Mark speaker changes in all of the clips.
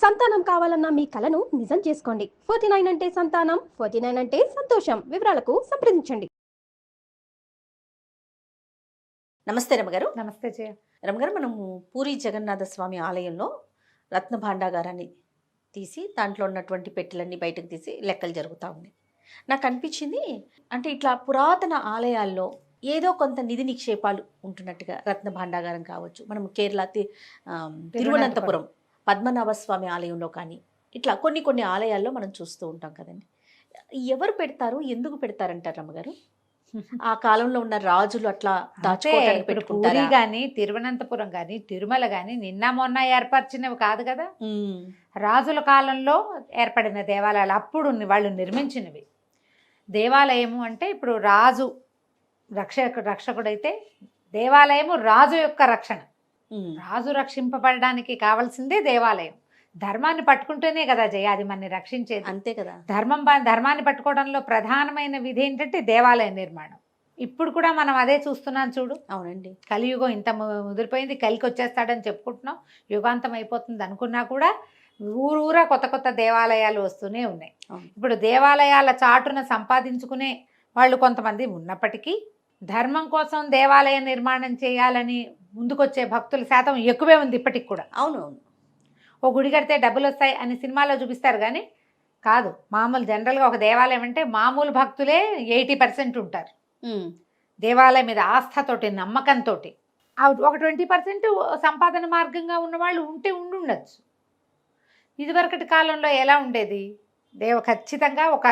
Speaker 1: సంతానం కావాలన్న మీ కలను నిజం చేసుకోండి. 49 అంటే సంతానం, 49 అంటే సంతోషం. వివరాలకు సంప్రదించండి.
Speaker 2: నమస్తే రమగారు.
Speaker 3: నమస్తే జయ.
Speaker 2: రమగారు, మనము పూరి జగన్నాథ స్వామి ఆలయంలో రత్న భాండాగారాన్ని తీసి దాంట్లో ఉన్నటువంటి పెట్టెలన్నీ బయటకు తీసి లెక్కలు జరుగుతూ ఉన్నాయి. నాకు అనిపించింది, అంటే ఇట్లా పురాతన ఆలయాల్లో ఏదో కొంత నిధి నిక్షేపాలు ఉంటున్నట్టుగా రత్న భాండాగారం కావచ్చు, మనం కేరళ తిరువనంతపురం పద్మనాభ స్వామి ఆలయంలో కానీ ఇట్లా కొన్ని ఆలయాల్లో మనం చూస్తూ ఉంటాం కదండి. ఎవరు పెడతారు, ఎందుకు పెడతారంటారు రమ్మగారు? ఆ కాలంలో ఉన్న రాజులు అట్లా దాచుకోవడానికి పెట్టుకుంటారా?
Speaker 3: పూరి గాని, తిరువనంతపురం గాని, తిరుమల గాని నిన్న మొన్న ఏర్పరిచినవి కాదు కదా. రాజుల కాలంలో ఏర్పడిన దేవాలయాలు, అప్పుడు వాళ్ళు నిర్మించినవి. దేవాలయము అంటే ఇప్పుడు రాజు రక్షకుడైతే దేవాలయము రాజు యొక్క రక్షణ. రాజు రక్షింపబడడానికి కావాల్సిందే దేవాలయం. ధర్మాన్ని పట్టుకుంటేనే కదా జయ అది మనని రక్షించేది.
Speaker 2: అంతే కదా.
Speaker 3: ధర్మాన్ని పట్టుకోవడంలో ప్రధానమైన విధి ఏంటంటే దేవాలయ నిర్మాణం. ఇప్పుడు కూడా మనం అదే చూస్తున్నాం చూడు.
Speaker 2: అవునండి.
Speaker 3: కలియుగం ఇంత ముదిరిపోయింది, కలికి వచ్చేస్తాడని చెప్పుకుంటున్నాం, యుగాంతం అయిపోతుంది అనుకున్నా కూడా ఊరూరా కొత్త దేవాలయాలు వస్తూనే ఉన్నాయి. ఇప్పుడు దేవాలయాల చాటున సంపాదించుకునే వాళ్ళు కొంతమంది ఉన్నప్పటికీ ధర్మం కోసం దేవాలయ నిర్మాణం చేయాలని ముందుకొచ్చే భక్తుల శాతం ఎక్కువే ఉంది ఇప్పటికి కూడా.
Speaker 2: అవునవును.
Speaker 3: ఓ గుడి కడితే డబ్బులు వస్తాయి అని సినిమాలో చూపిస్తారు కానీ కాదు. మామూలు జనరల్గా ఒక దేవాలయం అంటే మామూలు భక్తులే 80% ఉంటారు. దేవాలయం మీద ఆస్థతోటి, నమ్మకంతో. ఒక 20% సంపాదన మార్గంగా ఉన్నవాళ్ళు ఉండొచ్చు. ఇదివరకటి కాలంలో ఎలా ఉండేది? ఖచ్చితంగా ఒక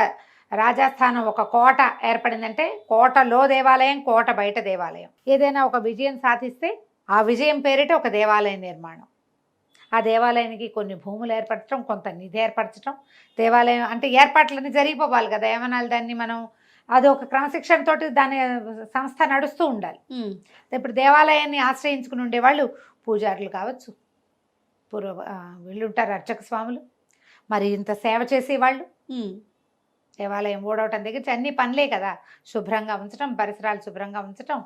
Speaker 3: రాజస్థానం ఒక కోట ఏర్పడిందంటే కోటలో దేవాలయం, కోట బయట దేవాలయం. ఏదైనా ఒక విజయం సాధిస్తే ఆ విజయం పేరిట ఒక దేవాలయ నిర్మాణం. ఆ దేవాలయానికి కొన్ని భూములు ఏర్పరచడం, కొంత నిధి ఏర్పరచడం. దేవాలయం అంటే ఏర్పాట్లన్నీ జరిగిపోవాలి కదా. ఏమనాలి దాన్ని మనం, అది ఒక క్రమశిక్షణతోటి దాని సంస్థ నడుస్తూ ఉండాలి. ఇప్పుడు దేవాలయాన్ని ఆశ్రయించుకుని ఉండేవాళ్ళు పూజారులు కావచ్చు, వీళ్ళు ఉంటారు అర్చక స్వాములు, మరి ఇంత సేవ చేసేవాళ్ళు. దేవాలయం ఓడవటం దగ్గర అన్ని పనులే కదా. శుభ్రంగా ఉంచడం, పరిసరాలు శుభ్రంగా ఉంచడం,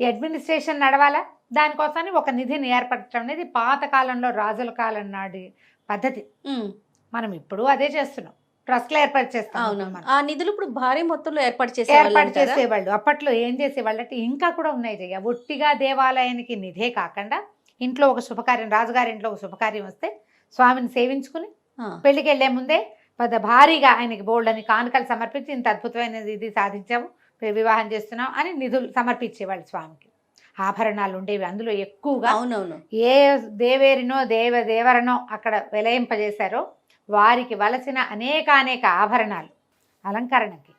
Speaker 3: ఈ అడ్మినిస్ట్రేషన్ నడవాలా, దానికోసాన్ని ఒక నిధిని ఏర్పరచడం అనేది పాతకాలంలో రాజుల కాలం నాటి పద్ధతి. మనం ఇప్పుడు అదే చేస్తున్నాం, ట్రస్ట్లు ఏర్పాటు చేస్తాం.
Speaker 2: ఆ నిధులు ఇప్పుడు భారీ మొత్తంలో ఏర్పాటు
Speaker 3: చేసేవాళ్ళు. అప్పట్లో ఏం చేసేవాళ్ళు అంటే ఇంకా కూడా ఉన్నాయి జయ. ఒట్టిగా దేవాలయానికి నిధే కాకుండా ఇంట్లో ఒక శుభకార్యం, రాజుగారి ఇంట్లో ఒక శుభకార్యం వస్తే స్వామిని సేవించుకుని పెళ్లికి వెళ్లే ముందే భారీగా ఆయనకి బోల్డని కానుకలు సమర్పించి ఇంత అద్భుతమైనది ఇది సాధించాము, వివాహం చేస్తున్నాం అని నిధులు సమర్పించేవాళ్ళు స్వామికి. ఆభరణాలు ఉండేవి అందులో ఎక్కువగా.
Speaker 2: అవునవును.
Speaker 3: ఏ దేవేరినో దేవరనో అక్కడ విలయింపజేశారో వారికి వలసిన అనేక ఆభరణాలు అలంకరణకి.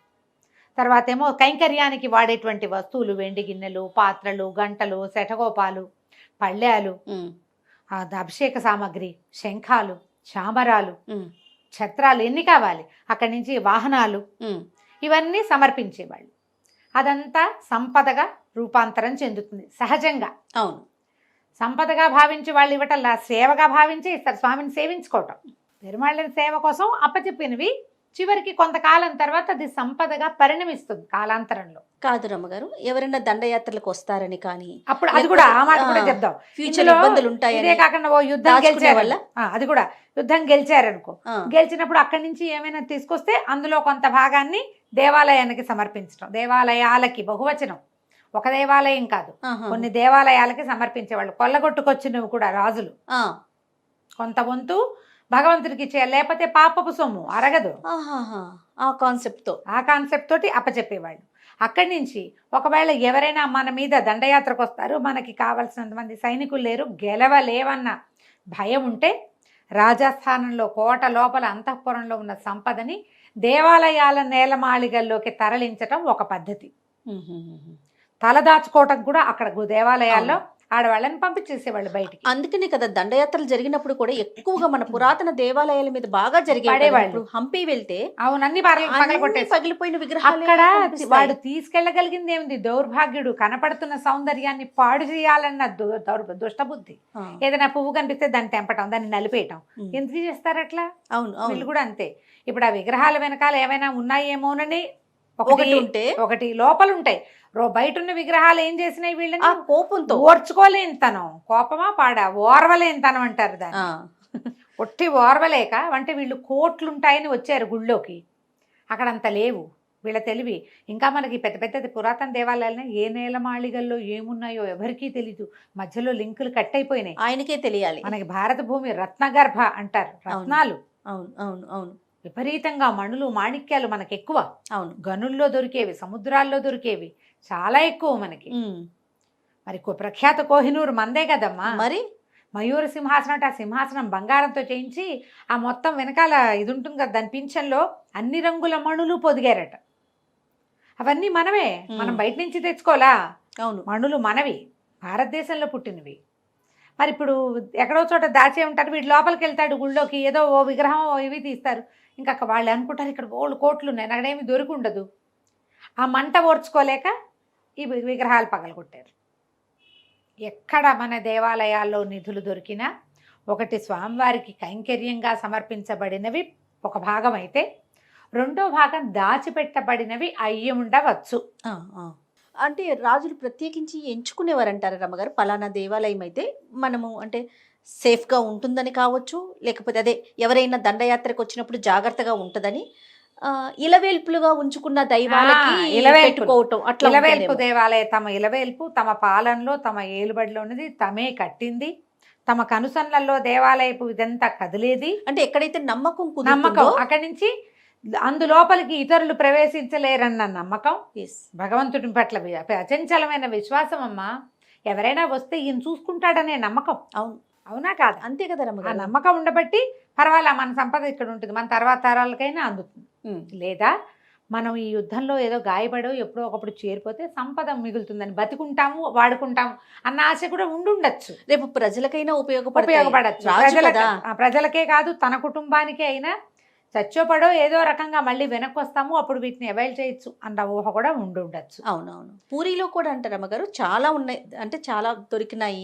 Speaker 3: తర్వాత ఏమో కైంకర్యానికి వాడేటువంటి వస్తువులు, వెండి గిన్నెలు, పాత్రలు, గంటలు, శఠగోపాలు, పళ్ళాలు, అభిషేక సామాగ్రి, శంఖాలు, చామరాలు, ఛత్రాలు, ఎన్ని కావాలి అక్కడి నుంచి వాహనాలు, ఇవన్నీ సమర్పించేవాళ్ళు. అదంతా సంపదగా రూపాంతరం చెందుతుంది సహజంగా.
Speaker 2: అవును.
Speaker 3: సంపదగా భావించి వాళ్ళు ఇవ్వటల్లా సేవగా భావించి ఇస్తారు. స్వామిని సేవించుకోవటం, పెరుమాళ్ళని సేవ కోసం అప్పచెప్పినవి చివరికి కొంతకాలం తర్వాత అది సంపదగా పరిణమిస్తుంది కాలాంతరంలో.
Speaker 2: కాదు రమ్మగారు, ఎవరైనా దండయాత్రలకు వస్తారని కానీ
Speaker 3: అప్పుడు అది కూడా ఆ మాట కూడా చెప్దాం.
Speaker 2: ఫ్యూచర్ ఇబ్బందులు ఉంటాయి.
Speaker 3: ఇదే కాకుండా ఓ యుద్ధం గెలిచారు వల్ల అది కూడా యుద్ధం గెలిచారనుకో, గెలిచినప్పుడు అక్కడి నుంచి ఏమైనా తీసుకొస్తే అందులో కొంత భాగాన్ని దేవాలయానికి సమర్పించడం. దేవాలయాలకి బహువచనం, ఒక దేవాలయం కాదు, కొన్ని దేవాలయాలకి సమర్పించేవాళ్ళు. కొల్లగొట్టుకొచ్చినవి కూడా రాజులు కొంత వంతు భగవంతుడికి ఇచ్చేయాలి, లేకపోతే పాపపు సొమ్ము అరగదు.
Speaker 2: ఆ కాన్సెప్ట్
Speaker 3: తోటి అప్పచెప్పేవాళ్ళు. అక్కడి నుంచి ఒకవేళ ఎవరైనా మన మీద దండయాత్రకు వస్తారు, మనకి కావలసినంత మంది సైనికులు లేరు, గెలవలేవన్న భయం ఉంటే రాజస్థానంలో కోట లోపల అంతఃపురంలో ఉన్న సంపదని దేవాలయాల నేలమాళిగల్లోకి తరలించటం ఒక పద్ధతి. తలదాచుకోవటం కూడా అక్కడ దేవాలయాల్లో ఆడవాళ్ళని పంపించేసేవాళ్ళు బయటికి.
Speaker 2: అందుకనే కదా దండయాత్రలు జరిగినప్పుడు కూడా ఎక్కువగా మన పురాతన దేవాలయాల మీద బాగా జరిగేవాళ్ళు. హంపి వెళ్తే
Speaker 3: అవునన్నీ
Speaker 2: పగిలిపోయిన విగ్రహాలు.
Speaker 3: అక్కడ వాడు తీసుకెళ్లగలిగింది ఏమిటి? దౌర్భాగ్యుడు కనపడుతున్న సౌందర్యాన్ని పాడు చేయాలన్న దుష్టబుద్ధి. ఏదైనా పువ్వు కనిపిస్తే దాన్ని తెంపటం, దాన్ని నలిపేయటం. ఎందుకు చేస్తారు అట్లా?
Speaker 2: అవును,
Speaker 3: వీళ్ళు కూడా అంతే. ఇప్పుడు ఆ విగ్రహాల వెనకాల ఏమైనా ఉన్నాయేమోనని ఒకటి లోపల ఉంటాయి. బయట ఉన్న విగ్రహాలు ఏం చేసినాయి వీళ్ళని?
Speaker 2: కోపంతో
Speaker 3: ఓర్చుకోలేనితనం, కోపమా పాడా, ఓర్వలేనితనం అంటారు దాన్ని. ఒట్టి ఓర్వలేక అంటే వీళ్ళు కోట్లు ఉంటాయని వచ్చారు గుళ్ళోకి, అక్కడ అంత లేవు వీళ్ళ తెలివి. ఇంకా మనకి పెద్ద పెద్ద పురాతన దేవాలయాలని ఏ నేలమాళిగల్లో ఏమున్నాయో ఎవరికీ తెలీదు, మధ్యలో లింకులు కట్ అయిపోయినాయి.
Speaker 2: ఆయనకే తెలియాలి.
Speaker 3: మనకి భారత భూమి రత్నగర్భ అంటారు, రత్నాలు
Speaker 2: అవును అవును అవును
Speaker 3: విపరీతంగా, మణులు మాణిక్యాలు మనకి ఎక్కువ.
Speaker 2: అవును.
Speaker 3: గనుల్లో దొరికేవి, సముద్రాల్లో దొరికేవి చాలా ఎక్కువ మనకి. మరి ప్రఖ్యాత కోహినూరు మందే కదమ్మా.
Speaker 2: మరి
Speaker 3: మయూర సింహాసనం అంటే ఆ సింహాసనం బంగారంతో చేయించి ఆ మొత్తం వెనకాల ఇది ఉంటుంది కదా దాని పింఛన్లో అన్ని రంగుల మణులు పొదిగారట. అవన్నీ మనమే, మనం బయట నుంచి తెచ్చుకోవాలా.
Speaker 2: అవును,
Speaker 3: మణులు మనవి, భారతదేశంలో పుట్టినవి. మరి ఇప్పుడు ఎక్కడో చోట దాచే ఉంటారు, వీటి లోపలికి వెళ్తాడు గుళ్ళోకి, ఏదో ఓ విగ్రహం ఇవి తీస్తారు, ఇంకా వాళ్ళు అనుకుంటారు ఇక్కడ బోల్డ్ కోట్లు ఉన్నాయి, అక్కడేమి దొరికి ఉండదు. ఆ మంట ఓర్చుకోలేక ఈ విగ్రహాలు పగలగొట్టారు. ఎక్కడ మన దేవాలయాల్లో నిధులు దొరికినా ఒకటి స్వామివారికి కైంకర్యంగా సమర్పించబడినవి ఒక భాగం అయితే, రెండో భాగం దాచిపెట్టబడినవి అయ్యి ఉండవచ్చు.
Speaker 2: అంటే రాజులు ప్రత్యేకించి ఎంచుకునేవారంటారు రమ్మగారు, పలానా దేవాలయం అయితే మనము అంటే సేఫ్గా ఉంటుందని కావచ్చు, లేకపోతే అదే ఎవరైనా దండయాత్రకు వచ్చినప్పుడు జాగ్రత్తగా ఉంటుందని ఇలవేల్పులుగా ఉంచుకున్న దైవాలకి పెట్టుకోవటం అట్లా.
Speaker 3: ఇలవేల్పు దేవాలయ తమ ఇలవేల్పు తమ పాలనలో తమ ఏలుబడిలో ఉన్నది తమే కట్టింది, తమ కనుసన్లలో దేవాలయపు ఇదంతా కదిలేది.
Speaker 2: అంటే ఎక్కడైతే నమ్మకం
Speaker 3: అక్కడి నుంచి అందులోపలికి ఇతరులు ప్రవేశించలేరన్న నమ్మకం, భగవంతుడి పట్ల అచంచలమైన విశ్వాసం అమ్మా. ఎవరైనా వస్తే ఈయన చూసుకుంటాడనే నమ్మకం.
Speaker 2: అవును,
Speaker 3: అవునా కాదు?
Speaker 2: అంతే కదా
Speaker 3: ఆ నమ్మకం ఉండబట్టి పర్వాలా మన సంపద ఇక్కడ ఉంటుంది, మన తర్వాత తరాలకైనా అందుతుంది. లేదా మనం ఈ యుద్ధంలో ఏదో గాయపడో ఎప్పుడో ఒకప్పుడు చేరిపోతే సంపద మిగులుతుందని బతికుంటాము, వాడుకుంటాము అన్న ఆశ కూడా ఉండుండొచ్చు.
Speaker 2: రేపు ప్రజలకైనా ఉపయోగపడచ్చు.
Speaker 3: ప్రజలకే కాదు తన కుటుంబానికే అయినా చచ్చోపడో ఏదో రకంగా మళ్ళీ వెనక్కి వస్తాము, అప్పుడు వీటిని అవైల్ చేయొచ్చు అన్న ఊహ కూడా ఉండుండొచ్చు.
Speaker 2: అవునవును. పూరిలో కూడా అంటారు అమ్మగారు చాలా ఉన్నాయి, అంటే చాలా దొరికినాయి,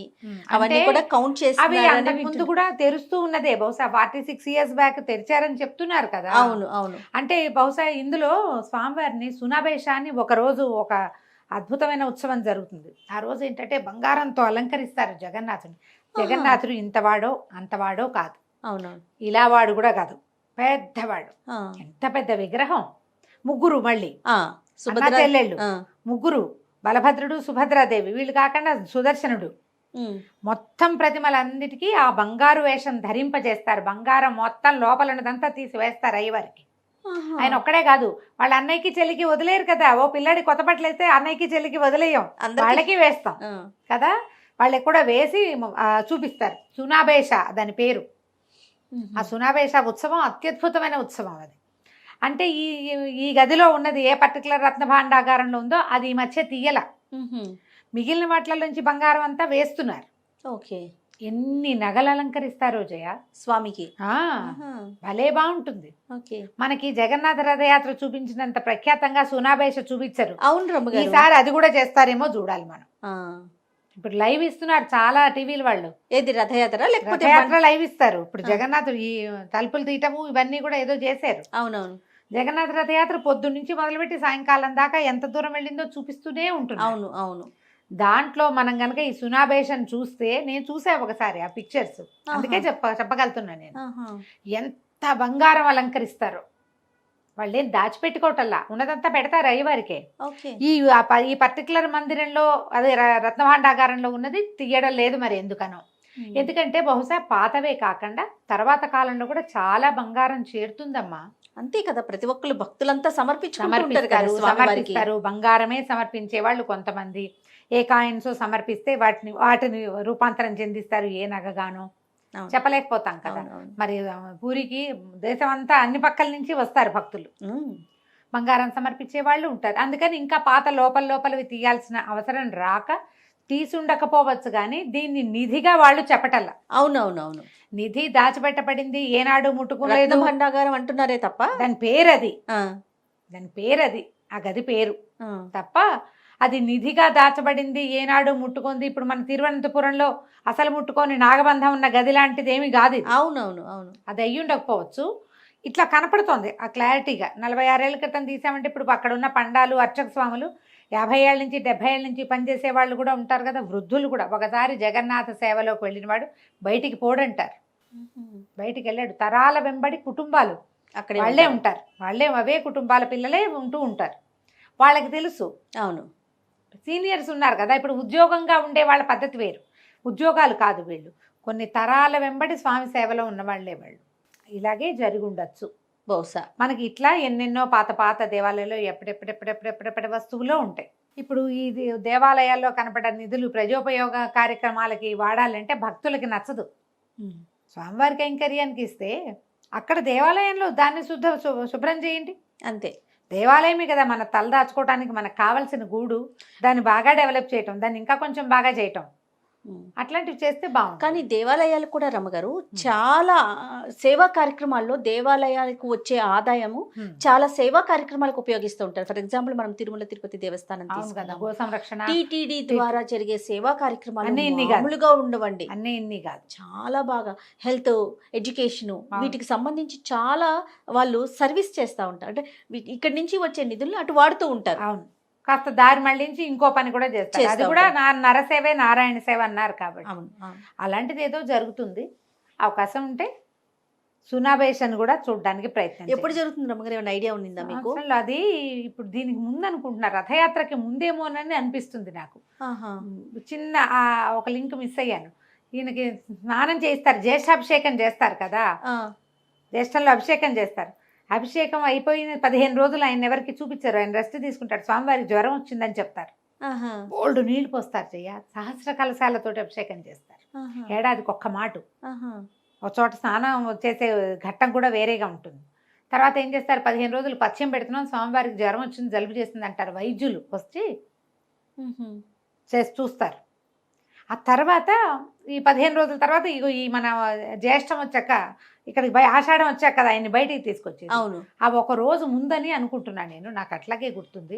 Speaker 2: అవన్నీ కూడా కౌంట్ చేసి
Speaker 3: అవి అంతకు ముందు కూడా తెరుస్తూ ఉన్నదే. బహుశా 46 years బ్యాక్ తెరిచారని చెప్తున్నారు కదా.
Speaker 2: అవును అవును.
Speaker 3: అంటే బహుశా ఇందులో స్వామివారిని సునాబేషాన్ని ఒక రోజు ఒక అద్భుతమైన ఉత్సవం జరుగుతుంది. ఆ రోజు ఏంటంటే బంగారంతో అలంకరిస్తారు జగన్నాథుని. జగన్నాథుడు ఇంతవాడో అంతవాడో కాదు,
Speaker 2: అవునవును,
Speaker 3: ఇలా వాడు కూడా కాదు, పెద్దవాడు. ఎంత పెద్ద విగ్రహం, ముగ్గురు మళ్ళీ చెల్లెళ్ళు ముగ్గురు, బలభద్రుడు సుభద్రాదేవి, వీళ్ళు కాకుండా సుదర్శనుడు. మొత్తం ప్రతిమలన్నిటికీ ఆ బంగారు వేషం ధరింపజేస్తారు. బంగారం మొత్తం లోపలన్నదంతా తీసి వేస్తారు అయ్యవారికి. ఆయన ఒక్కడే కాదు, వాళ్ళ అన్నయ్యకి చెల్లికి వదిలేరు కదా. ఓ పిల్లాడి కొత్త బట్టలు వేస్తే అన్నయ్యకి చెల్లికి వదిలేయం, వాళ్ళకి వేస్తాం కదా. వాళ్ళకి కూడా వేసి చూపిస్తారు. సునాబేష దాని పేరు. ఆ సునాబేష ఉత్సవం అత్యద్భుతమైన ఉత్సవం అది. అంటే ఈ గదిలో ఉన్నది ఏ పర్టికులర్ రత్న భాండాగారంలో ఉందో అది ఈ మధ్య తీయల, మిగిలిన వాటిల నుంచి బంగారం అంతా వేస్తున్నారు.
Speaker 2: ఓకే.
Speaker 3: ఎన్ని నగలు అలంకరిస్తారో జయ
Speaker 2: స్వామికి,
Speaker 3: భలే బాగుంటుంది.
Speaker 2: ఓకే.
Speaker 3: మనకి జగన్నాథ రథయాత్ర చూపించినంత ప్రఖ్యాతంగా సునాబేష చూపించరు.
Speaker 2: అవును,
Speaker 3: ఈసారి అది కూడా చేస్తారేమో చూడాలి మనం. ఇప్పుడు లైవ్ ఇస్తున్నారు చాలా టీవీలు వాళ్ళు.
Speaker 2: ఏది రథయాత్ర లేకపోతే
Speaker 3: లైవ్ ఇస్తారు. ఇప్పుడు జగన్నాథుడు ఈ తలుపులు తీయటము ఇవన్నీ కూడా ఏదో చేశారు.
Speaker 2: అవునవును.
Speaker 3: జగన్నాథ రథయాత్ర పొద్దున్న నుంచి మొదలుపెట్టి సాయంకాలం దాకా ఎంత దూరం వెళ్ళిందో చూపిస్తూనే ఉంటుంది.
Speaker 2: అవును అవును.
Speaker 3: దాంట్లో మనం గనక ఈ సునాబేషన్ చూస్తే, నేను చూసా ఒకసారి ఆ పిక్చర్స్, అందుకే చెప్పగలుగుతున్నా నేను. ఎంత బంగారం అలంకరిస్తారో. వాళ్ళేం దాచిపెట్టుకోవటల్లా, ఉన్నదంతా పెడతారు అయ్యవారికే. ఈ పర్టికులర్ మందిరంలో అదే రత్నభాండాగారంలో ఉన్నది తీయడం లేదు మరి ఎందుకనో. ఎందుకంటే బహుశా పాతవే కాకుండా తర్వాత కాలంలో కూడా చాలా బంగారం చేరుతుందమ్మా.
Speaker 2: అంతే కదా, ప్రతి ఒక్కరు భక్తులంతా
Speaker 3: సమర్పిస్తారు. బంగారమే సమర్పించే వాళ్ళు కొంతమంది ఏ కాయిన్స్ సమర్పిస్తే వాటిని రూపాంతరం చెందిస్తారు ఏ నగగానో. చెప్పలేకపోతాం కదా. మరి పూరికి దేశం అంతా అన్ని పక్కల నుంచి వస్తారు భక్తులు, బంగారం సమర్పించే వాళ్ళు ఉంటారు. అందుకని ఇంకా పాత లోపలవి తీయాల్సిన అవసరం రాక తీసుండకపోవచ్చు, కానీ దీన్ని నిధిగా వాళ్ళు చెప్పటల్లా.
Speaker 2: అవునవునవును.
Speaker 3: నిధి దాచిపెట్టబడింది, ఏనాడు ముట్టుకోలేదు
Speaker 2: భండాగారం అంటున్నారే తప్ప
Speaker 3: దాని పేరది ఆ గది పేరు తప్ప అది నిధిగా దాచబడింది, ఏనాడు ముట్టుకుంది. ఇప్పుడు మన తిరువనంతపురంలో అసలు ముట్టుకొని నాగబంధం ఉన్న గది లాంటిది ఏమి కాదు.
Speaker 2: అవునవును అవును.
Speaker 3: అది అయ్యి ఉండకపోవచ్చు. ఇట్లా కనపడుతోంది ఆ క్లారిటీగా. 46 ఏళ్ల క్రితం తీసామంటే ఇప్పుడు అక్కడ ఉన్న పండాలు అర్చక స్వాములు 50 ఏళ్ళ నుంచి 70 ఏళ్ళ నుంచి పనిచేసే వాళ్ళు కూడా ఉంటారు కదా, వృద్ధులు కూడా. ఒకసారి జగన్నాథ సేవలోకి వెళ్ళిన వాడు బయటికి పోడంటారు. బయటికి వెళ్ళాడు. తరాల వెంబడి కుటుంబాలు
Speaker 2: అక్కడే
Speaker 3: వాళ్ళే ఉంటారు. వాళ్ళే అవే కుటుంబాల పిల్లలే ఉంటూ ఉంటారు. వాళ్ళకి తెలుసు.
Speaker 2: అవును.
Speaker 3: సీనియర్స్ ఉన్నారు కదా, ఇప్పుడు ఉద్యోగంగా ఉండే వాళ్ళ పద్ధతి వేరు, ఉద్యోగాలు కాదు వీళ్ళు, కొన్ని తరాల వెంబడి స్వామి సేవలో ఉన్న వాళ్ళే వాళ్ళు. ఇలాగే జరిగి ఉండొచ్చు
Speaker 2: బహుశా.
Speaker 3: మనకి ఇట్లా ఎన్నెన్నో పాత పాత దేవాలయాల్లో ఎప్పుడెప్పుడెప్పుడెప్పుడెప్పుడెప్పుడెప్పుడే వస్తువులో ఉంటాయి. ఇప్పుడు ఈ దేవాలయాల్లో కనపడే నిధులు ప్రజోపయోగ కార్యక్రమాలకి వాడాలంటే భక్తులకి నచ్చదు. స్వామివారి కైంకర్యానికి ఇస్తే అక్కడ దేవాలయంలో దాన్ని శుభ్రం చేయండి
Speaker 2: అంతే.
Speaker 3: దేవాలయమే కదా మన తల దాచుకోవడానికి మనకు కావాల్సిన గూడు. దాన్ని బాగా డెవలప్ చేయటం, దాన్ని ఇంకా కొంచెం బాగా చేయటం, అట్లాంటివి చేస్తే బాగుంది.
Speaker 2: కానీ దేవాలయాలు కూడా రమ్మగారు చాలా సేవా కార్యక్రమాల్లో దేవాలయాలకు వచ్చే ఆదాయము చాలా సేవా కార్యక్రమాలకు ఉపయోగిస్తూ ఉంటారు. ఫర్ ఎగ్జాంపుల్ మనం తిరుమల తిరుపతి దేవస్థానం
Speaker 3: కదా, గో సంరక్షణ,
Speaker 2: టీటీడీ ద్వారా జరిగే సేవా కార్యక్రమాలు
Speaker 3: అన్నీ
Speaker 2: మామూలుగా ఉండవండి.
Speaker 3: అన్నీ ఇన్ని కాదు,
Speaker 2: చాలా బాగా హెల్త్, ఎడ్యుకేషన్ వీటికి సంబంధించి చాలా వాళ్ళు సర్వీస్ చేస్తూ ఉంటారు. అంటే ఇక్కడి నుంచి వచ్చే నిధులు అటు వాడుతూ ఉంటారు.
Speaker 3: అవును, కాస్త దారి మళ్ళించి ఇంకో పని కూడా చేస్తారు. అది కూడా నరసేవే నారాయణ సేవ అన్నారు కాబట్టి అలాంటిది ఏదో జరుగుతుంది. అవకాశం ఉంటే సునాబేషన్ కూడా చూడడానికి ప్రయత్నం.
Speaker 2: ఎప్పుడు జరుగుతుంది రమ్మగారు, ఏమైనా ఐడియా ఉందా మీకు?
Speaker 3: అసలు అది ఇప్పుడు దీనికి ముందు అనుకుంటున్నారు, రథయాత్రకి ముందేమోనని అనిపిస్తుంది నాకు. చిన్న ఒక లింక్ మిస్ అయ్యాను. ఈయనకి స్నానం చేస్తారు, జ్యేష్ఠాభిషేకం చేస్తారు కదా, జ్యేష్ఠంలో అభిషేకం చేస్తారు. అభిషేకం అయిపోయిన 15 రోజులు ఆయన ఎవరికి చూపించారు, ఆయన రెస్ట్ తీసుకుంటారు. స్వామివారికి జ్వరం వచ్చిందని చెప్తారు. బోల్డ్ నీళ్లు పోస్తారు, సహస్ర కలశాలతోటి అభిషేకం చేస్తారు. ఏడాదికి ఒక్క మాట. ఒక చోట స్నానం చేసే ఘట్టం కూడా వేరేగా ఉంటుంది. తర్వాత ఏం చేస్తారు, 15 రోజులు పథ్యం పెడుతున్నాం, స్వామివారికి జ్వరం వచ్చింది, జలుబు చేస్తుంది అంటారు. వైద్యులు వచ్చి చేసి చూస్తారు. ఆ తర్వాత ఈ 15 రోజుల తర్వాత ఈ మన జ్యేష్టం వచ్చాక, ఇక్కడికి ఆషాఢం వచ్చాక కదా ఆయన్ని బయటికి తీసుకొచ్చి.
Speaker 2: అవును,
Speaker 3: అవి ఒక రోజు ముందని అనుకుంటున్నాను నేను, నాకు అట్లాగే గుర్తుంది.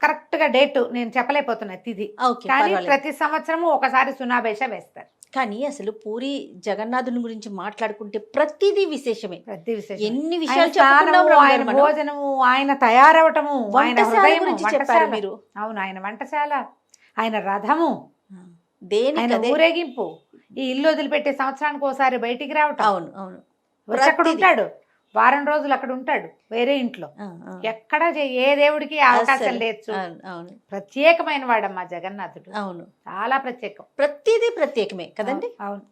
Speaker 3: కరెక్ట్గా డేట్ నేను చెప్పలేకపోతున్నా తిది, కానీ ప్రతి సంవత్సరము ఒకసారి సునాబేష వేస్తారు.
Speaker 2: కానీ అసలు పూరి జగన్నాథుని గురించి మాట్లాడుకుంటే ప్రతిదీ విశేషమే.
Speaker 3: ప్రతి విశేషం,
Speaker 2: ఎన్ని విషయాలు,
Speaker 3: ఆయన భోజనము, ఆయన తయారవటము, ఆయన హృదయం
Speaker 2: చెప్పారు మీరు.
Speaker 3: అవును, ఆయన వంటశాల, ఆయన రథము,
Speaker 2: ఆయన
Speaker 3: ఊరేగింపు, ఈ ఇల్లు వదిలిపెట్టే సంవత్సరానికి ఒకసారి బయటికి రావటం.
Speaker 2: అవును అవును,
Speaker 3: అక్కడ ఉంటాడు, వారం రోజులు అక్కడ ఉంటాడు వేరే ఇంట్లో. ఎక్కడ ఏ దేవుడికి అవకాశం లేదు. ప్రత్యేకమైన వాడమ్మా జగన్నాథుడు.
Speaker 2: అవును,
Speaker 3: చాలా ప్రత్యేకం,
Speaker 2: ప్రతిదీ ప్రత్యేకమే కదండి.
Speaker 3: అవును,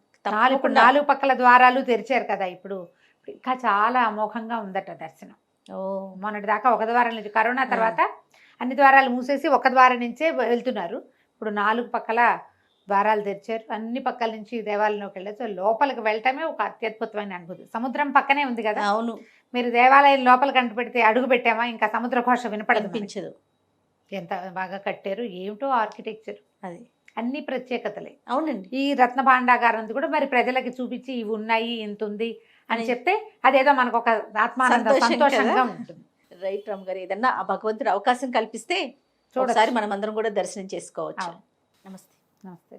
Speaker 3: నాలుగు పక్కల ద్వారాలు తెరిచారు కదా ఇప్పుడు. ఇంకా చాలా అమోఘంగా ఉందట దర్శనం. మొన్నటి దాకా ఒక ద్వారం నుంచి, కరోనా తర్వాత అన్ని ద్వారాలు మూసేసి ఒక ద్వారం నుంచే వెళ్తున్నారు. ఇప్పుడు 4 పక్కల ద్వారాలు తెరిచారు. అన్ని పక్కల నుంచి దేవాలయంలోకి వెళ్ళచ్చు. లోపలికి వెళ్ళటమే ఒక అత్యద్భుతమైన అనుభూతి. సముద్రం పక్కనే ఉంది కదా.
Speaker 2: అవును,
Speaker 3: మీరు దేవాలయం లోపలికి అంటు పెడితే అడుగు పెట్టామా ఇంకా సముద్ర ఘోష వినపడనిపించదు. ఎంత బాగా కట్టారు, ఏమిటో ఆర్కిటెక్చర్, అది అన్ని ప్రత్యేకతలే.
Speaker 2: అవునండి.
Speaker 3: ఈ రత్న భాండాగారం కూడా మరి ప్రజలకి చూపించి ఇవి ఉన్నాయి, ఇంత ఉంది అని చెప్తే అదేదో మనకు ఒక ఆత్మానందం, సంతోషంగా ఉంటుంది.
Speaker 2: రైట్ రామ్ గారు, ఏదన్నా ఆ భగవంతుడు అవకాశం కల్పిస్తే ఒకసారి మనం అందరం కూడా దర్శనం చేసుకోవచ్చు.
Speaker 3: నమస్తే. నమస్తే.